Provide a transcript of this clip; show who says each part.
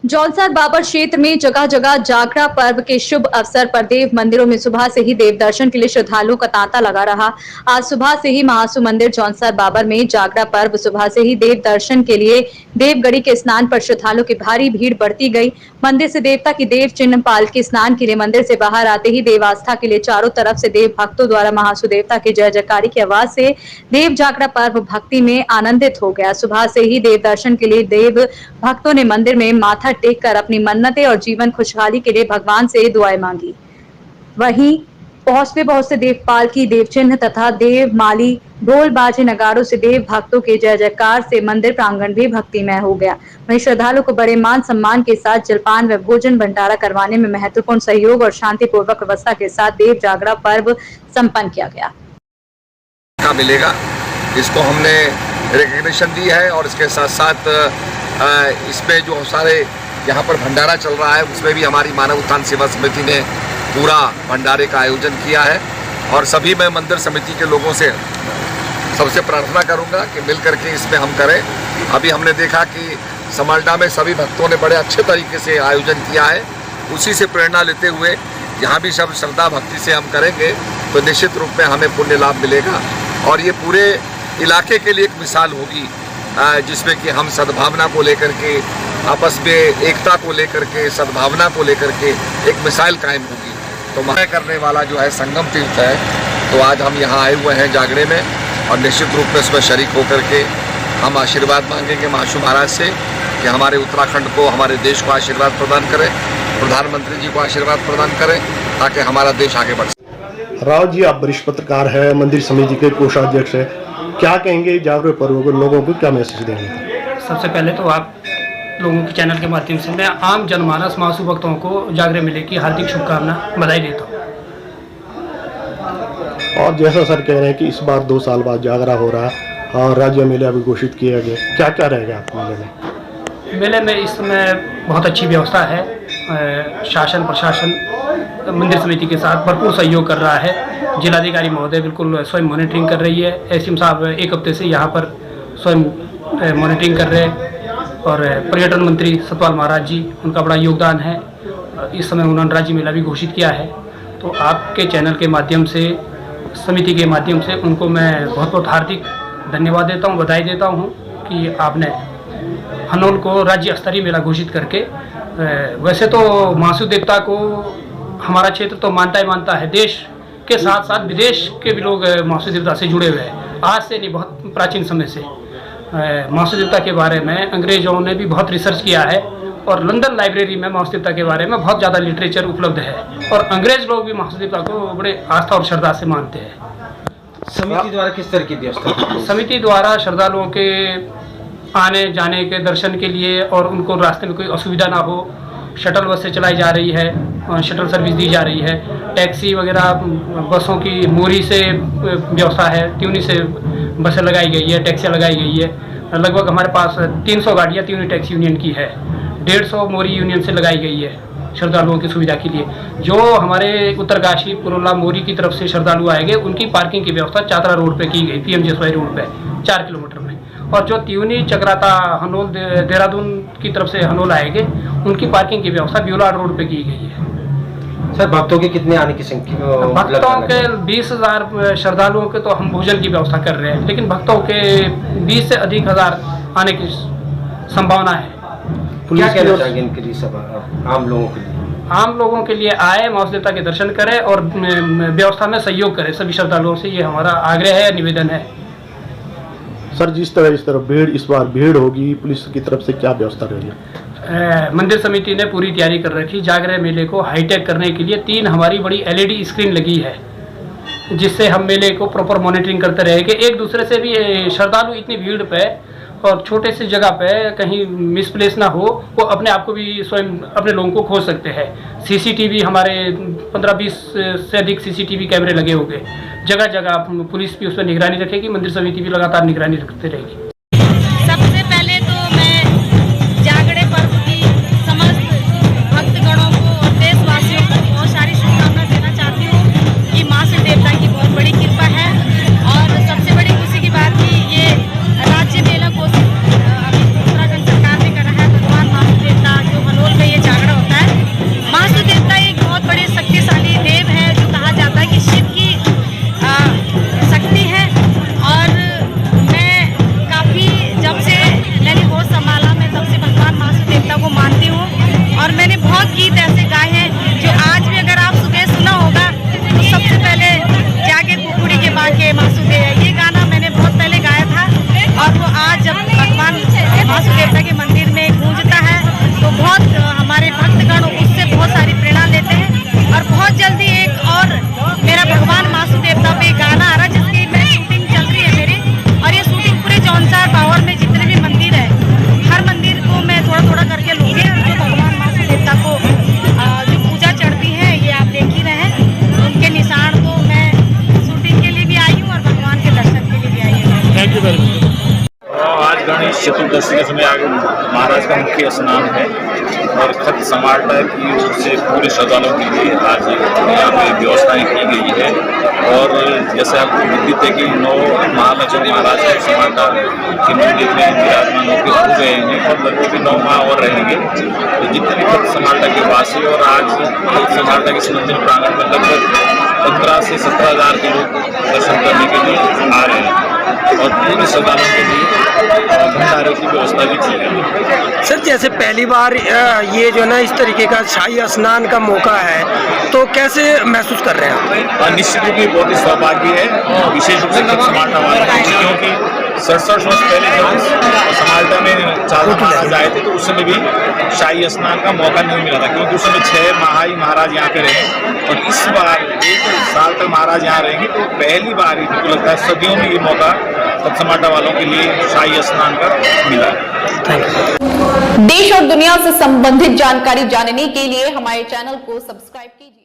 Speaker 1: जौलसार बाबर क्षेत्र में जगह जगह जागरा पर्व के शुभ अवसर पर देव मंदिरों में सुबह से ही देव दर्शन के लिए श्रद्धालुओं का तांता लगा रहा। आज सुबह से ही महासु मंदिर जौलसार बाबर में जागरा पर्व सुबह से ही देव दर्शन के लिए देवगढ़ी के स्नान पर श्रद्धालुओं की भारी भीड़ बढ़ती गई। मंदिर से देवता की देव चिन्ह पालकी स्नान के लिए मंदिर से बाहर आते ही देव आस्था के लिए चारों तरफ से देव भक्तों द्वारा महासु देवता की जय जयकारी की आवाज से देव जागरा पर्व भक्ति में आनंदित हो गया। सुबह से ही देव दर्शन के लिए देव भक्तों ने मंदिर में माथा टेक कर अपनी मन्नतें और जीवन खुशहाली के लिए भगवान से दुआएं मांगी। वहीं पहुंचते देवपाल की देव चिन्ह तथा देव माली ढोल बाजे नगारों से देव भक्तों के जय जयकार से मंदिर प्रांगण भी भक्तिमय हो गया। वहीं श्रद्धालुओं को बड़े मान सम्मान के साथ जलपान व भोजन भंडारा करवाने में महत्वपूर्ण सहयोग और शांतिपूर्वक व्यवस्था के साथ देव जागरा पर्व संपन्न किया गया।
Speaker 2: मिलेगा, इसको हमने रिकॉग्निशन दी है और इसके साथ साथ इसमें जो सारे यहाँ पर भंडारा चल रहा है उसमें भी हमारी मानव उत्थान सेवा समिति ने पूरा भंडारे का आयोजन किया है। और सभी मैं मंदिर समिति के लोगों से सबसे प्रार्थना करूँगा कि मिल करके इसमें हम करें। अभी हमने देखा कि समल्डा में सभी भक्तों ने बड़े अच्छे तरीके से आयोजन किया है। उसी से प्रेरणा लेते हुए यहाँ भी सब श्रद्धा भक्ति से हम करेंगे तो निश्चित रूप में हमें पुण्य लाभ मिलेगा और ये पूरे इलाके के लिए एक मिसाल होगी जिसमें कि हम सद्भावना को लेकर के, आपस में एकता को लेकर के, सद्भावना को लेकर के एक मिसाल कायम होगी। तो महा करने वाला जो है संगम तीर्थ है, तो आज हम यहाँ आए हुए हैं जागरे में और निश्चित रूप में उसमें शरीक होकर के हम आशीर्वाद मांगेंगे महाशु महाराज से कि हमारे उत्तराखंड को, हमारे देश को आशीर्वाद प्रदान करें, प्रधानमंत्री जी को आशीर्वाद प्रदान करें ताकि हमारा देश आगे बढ़ सके।
Speaker 3: राव जी, आप वरिष्ठ पत्रकार हैं, मंदिर समिति के कोषाध्यक्ष हैं, क्या कहेंगे जागरण पर्व को लोगों को क्या मैसेज देंगे?
Speaker 4: सबसे पहले तो आप लोगों के चैनल के माध्यम से मैं आम जनमानस महासु भक्तों को जागरे मेले की हार्दिक शुभकामना बधाई देता हूँ।
Speaker 3: और जैसा सर कह रहे हैं कि इस बार 2 साल बाद जागरा हो रहा है और राज्य मेला भी घोषित किया गया, क्या क्या रहेगा आप मेले में?
Speaker 4: मेले में इस समय बहुत अच्छी व्यवस्था है। शासन प्रशासन मंदिर समिति के साथ भरपूर सहयोग कर रहा है। जिलाधिकारी महोदय बिल्कुल स्वयं मॉनिटरिंग कर रही है। एसडीएम साहब 1 हफ्ते से यहाँ पर स्वयं मॉनिटरिंग कर रहे हैं और पर्यटन मंत्री सतपाल महाराज जी, उनका बड़ा योगदान है। इस समय उन्होंने राज्य मेला भी घोषित किया है। तो आपके चैनल के माध्यम से, समिति के माध्यम से उनको मैं बहुत बहुत हार्दिक धन्यवाद देता हूँ, बधाई देता हूँ कि आपने हनोल को राज्य स्तरीय मेला घोषित करके, वैसे तो महासु देवता को हमारा क्षेत्र तो मानता ही मानता है, देश के साथ साथ विदेश के भी लोग महासु देवता से जुड़े हुए हैं। आज से नहीं, बहुत प्राचीन समय से महासु देवता के बारे में अंग्रेजों ने भी बहुत रिसर्च किया है और लंदन लाइब्रेरी में महासु देवता के बारे में बहुत ज़्यादा लिटरेचर उपलब्ध है और अंग्रेज लोग भी महासु देवता को बड़े आस्था और श्रद्धा से मानते हैं।
Speaker 5: समिति द्वारा किस तरह की व्यवस्था?
Speaker 4: समिति द्वारा श्रद्धालुओं के आने जाने के दर्शन के लिए और उनको रास्ते में कोई असुविधा ना हो, शटल बसें चलाई जा रही है, शटल सर्विस दी जा रही है। टैक्सी वगैरह बसों की मोरी से व्यवस्था है, त्यूनी से बसें लगाई गई है, टैक्सियाँ लगाई गई है। लगभग हमारे पास 300 गाड़ियाँ त्यूनी टैक्सी यूनियन की है, 150 मोरी यूनियन से लगाई गई है श्रद्धालुओं की सुविधा के लिए। जो हमारे उत्तरकाशी पुरोला मोरी की तरफ से श्रद्धालु आएंगे उनकी पार्किंग की व्यवस्था चातरा रोड पे की गई, पीएमजीएसवाई रोड पे 4 किलोमीटर में। और जो त्यूनी चक्राता हनोल देहरादून की तरफ से हनोल आएंगे उनकी पार्किंग की व्यवस्था ब्यूला रोड पे की गई है।
Speaker 5: सर, भक्तों के कितने आने की संख्या?
Speaker 4: भक्तों के 20,000 श्रद्धालुओं के तो हम भोजन की व्यवस्था कर रहे हैं, लेकिन भक्तों के 20 से अधिक हजार आने की संभावना है।
Speaker 5: क्या कहना चाहिए इनके लिए, सब आम लोगों के लिए?
Speaker 4: आम लोगों के लिए आए, महासु देवता के दर्शन करें और व्यवस्था में सहयोग करें। सभी श्रद्धालुओं से ये हमारा आग्रह है, निवेदन है।
Speaker 3: सर, जिस तरह इस तरफ भीड़, इस बार भीड़ होगी, पुलिस की तरफ से क्या व्यवस्था रहेगी?
Speaker 4: मंदिर समिति ने पूरी तैयारी कर रखी। जागरे मेले को हाईटेक करने के लिए 3 हमारी बड़ी एलईडी स्क्रीन लगी है, जिससे हम मेले को प्रॉपर मॉनिटरिंग करते रहेंगे। एक दूसरे से भी श्रद्धालु इतनी भीड़ पे और छोटे से जगह पे कहीं मिसप्लेस ना हो, वो अपने आप को भी स्वयं अपने लोगों को खोज सकते हैं। सीसीटीवी हमारे 15-20 से अधिक सीसीटीवी कैमरे लगे होंगे जगह जगह। पुलिस भी उस पर निगरानी रखेगी, मंदिर समिति भी लगातार निगरानी रखते रहेगी।
Speaker 6: सबसे पहले तो मैं जागरे पर्व की समस्त भक्तगणों को और देशवासियों को बहुत सारी शुभकामनाएं देना चाहती हूँ कि महासु देवता की बहुत बड़ी कृपा है। और सबसे बड़ी खुशी की बात कि ये राज्य मेला घोषित अभी उत्तराखंड सरकार ने करा है। भगवान महासु देवता जो
Speaker 7: चतुर्दशी के समय आगे महाराज का मुख्य स्नान है और खत समाटा की ओर से पूरे श्रद्धालुओं के लिए आज यहाँ पे व्यवस्थाएं की गई है। और जैसे आपको विदित है कि 9 महालक्ष्मी महाराज के समाटा के मंदिर में विराजमान होकर हो गए हैं और लगभग 9 माह और रहेंगे। तो जितने भी खत समाटा के वासी और आज खत समाटा के इस मंदिर प्रांगण में लगभग 15 से 17 हज़ार के लोग दर्शन करने के लिए आ रहे हैं और पूरे श्रद्धालुओं के लिए भंडारे की व्यवस्था भी की गई है।
Speaker 8: सर जैसे पहली बार ये जो है ना इस तरीके का शाही स्नान का मौका है तो कैसे महसूस कर रहे हैं आप?
Speaker 7: निश्चित रूप में बहुत ही सौभाग्य है, विशेष रूप से खत समाटा वाला, क्योंकि 67 वर्ष पहले जब समाल्टा में चाचा महाराज आए थे तो उस समय भी शाही स्नान का मौका नहीं मिला था, क्योंकि उस समय 6 माह ही महाराज यहाँ पे रहे और इस बार 1 साल तक महाराज यहाँ रहेंगे। तो पहली बार ही मुझे लगता है सदियों में ये मौका खत समाटा वालों के लिए शाही स्नान का मिला।
Speaker 9: देश और दुनिया से संबंधित जानकारी जानने के लिए हमारे चैनल को सब्सक्राइब कीजिए।